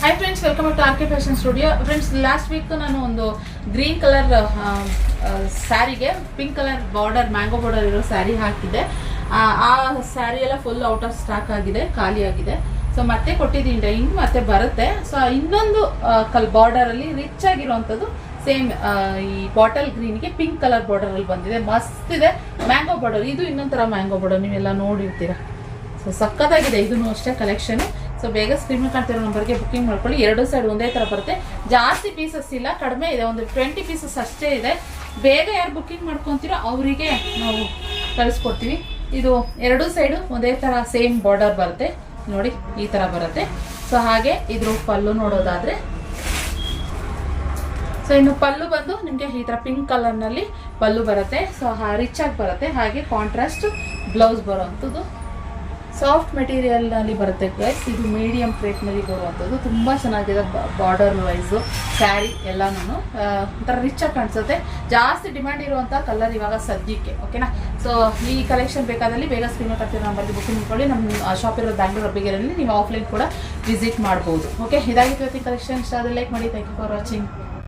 Hi friends, welcome to R K fashion studio. Friends, last week ನಾನು ಒಂದು green colour ಸ್ಯಾರಿಗೆ pink colour border, mango border ಇರೋ ಸ್ಯಾರಿ ಹಾಕಿದ್ದೆ. ಆ ಸ್ಯಾರಿ ಎಲ್ಲ ಫುಲ್ ಔಟ್ ಆಫ್ ಸ್ಟಾಕ್ ಆಗಿದೆ, ಖಾಲಿ ಆಗಿದೆ. ಸೊ ಮತ್ತೆ ಕೊಟ್ಟಿದ್ದೀನಿ ಡೈಯಿಂಗ್, ಮತ್ತೆ ಬರುತ್ತೆ. ಸೊ ಇನ್ನೊಂದು ಬಾರ್ಡರ್ ಅಲ್ಲಿ ರಿಚ್ ಆಗಿರುವಂಥದ್ದು ಸೇಮ್ ಈ ಬಾಟಲ್ ಗ್ರೀನ್ಗೆ ಪಿಂಕ್ ಕಲರ್ ಬಾರ್ಡರ್ ಅಲ್ಲಿ ಬಂದಿದೆ. ಮಸ್ತ್ ಇದೆ ಮ್ಯಾಂಗೋ ಬಾರ್ಡರ್. ಇದು ಇನ್ನೊಂಥರ ಮ್ಯಾಂಗೋ ಬಾರ್ಡರ್, ನೀವೆಲ್ಲ ನೋಡಿರ್ತೀರ. ಸೊ ಸಕ್ಕತ್ತಾಗಿದೆ ಇದನ್ನು ಅಷ್ಟೇ ಕಲೆಕ್ಷನ್. ಸೊ ಬೇಗ ಸ್ಕ್ರೀನ್ ಕಾಣ್ತಿರೋ ನಂಬರ್ಗೆ ಬುಕಿಂಗ್ ಮಾಡ್ಕೊಳ್ಳಿ. ಎರಡು ಸೈಡ್ ಒಂದೇ ಥರ ಬರುತ್ತೆ. ಜಾಸ್ತಿ ಪೀಸಸ್ ಇಲ್ಲ, ಕಡಿಮೆ ಇದೆ, ಒಂದು 20 ಪೀಸಸ್ ಅಷ್ಟೇ ಇದೆ. ಬೇಗ ಯಾರು ಬುಕಿಂಗ್ ಮಾಡ್ಕೊತೀರೋ ಅವರಿಗೆ ನಾವು ಕಳಿಸ್ಕೊಡ್ತೀವಿ. ಇದು ಎರಡು ಸೈಡು ಒಂದೇ ಥರ ಸೇಮ್ ಬಾರ್ಡರ್ ಬರುತ್ತೆ ನೋಡಿ, ಈ ಥರ ಬರುತ್ತೆ. ಸೊ ಹಾಗೆ ಇದ್ರ ಪಲ್ಲು ನೋಡೋದಾದರೆ, ಸೊ ಇನ್ನು ಪಲ್ಲು ಬಂದು ನಿಮಗೆ ಈ ಥರ ಪಿಂಕ್ ಕಲರ್ನಲ್ಲಿ ಪಲ್ಲು ಬರುತ್ತೆ. ಸೊ ರಿಚ್ ಆಗಿ ಬರುತ್ತೆ. ಹಾಗೆ ಕಾಂಟ್ರಾಸ್ಟ್ ಬ್ಲೌಸ್ ಬರೋವಂಥದ್ದು ಸಾಫ್ಟ್ ಮೆಟೀರಿಯಲ್ನಲ್ಲಿ ಬರುತ್ತೆ ಗೈಸ್. ಇದು ಮೀಡಿಯಂ ರೇಟ್ನಲ್ಲಿ ಬರುವಂಥದ್ದು, ತುಂಬ ಚೆನ್ನಾಗಿದೆ. ಬಾರ್ಡರ್ ವೈಸು ಸ್ಯಾರಿ ಎಲ್ಲನೂ ಒಂಥರ ರಿಚ್ ಆಗಿ ಕಾಣಿಸುತ್ತೆ. ಜಾಸ್ತಿ ಡಿಮ್ಯಾಂಡ್ ಇರುವಂಥ ಕಲರ್ ಇವಾಗ ಸದ್ಯಕ್ಕೆ, ಓಕೆನಾ. ಸೊ ಈ ಕಲೆಕ್ಷನ್ ಬೇಕಾದಲ್ಲಿ ಬೇಗ ಸ್ಕ್ರೀನ್ ಕಟ್ತಿರೋ ನಂಬರ್ಗೆ ಬುಕಿಂಗ್ ಮಾಡ್ಕೊಳ್ಳಿ. ನಮ್ಮ ಶಾಪ್ ಇರೋ ಬ್ಯಾಂಗ್ಳೂರ್ ಅಬ್ಬಿಗೆರೆಯಲ್ಲಿ ನೀವು ಆಫ್ಲೈನ್ ಕೂಡ ವಿಸಿಟ್ ಮಾಡ್ಬೋದು. ಓಕೆ, ಇದಾಗಿತ್ತು ಇವತ್ತಿನ ಕಲೆಕ್ಷನ್. ಇಷ್ಟ ಆದರೆ ಲೈಕ್ ಮಾಡಿ. Thank you for watching.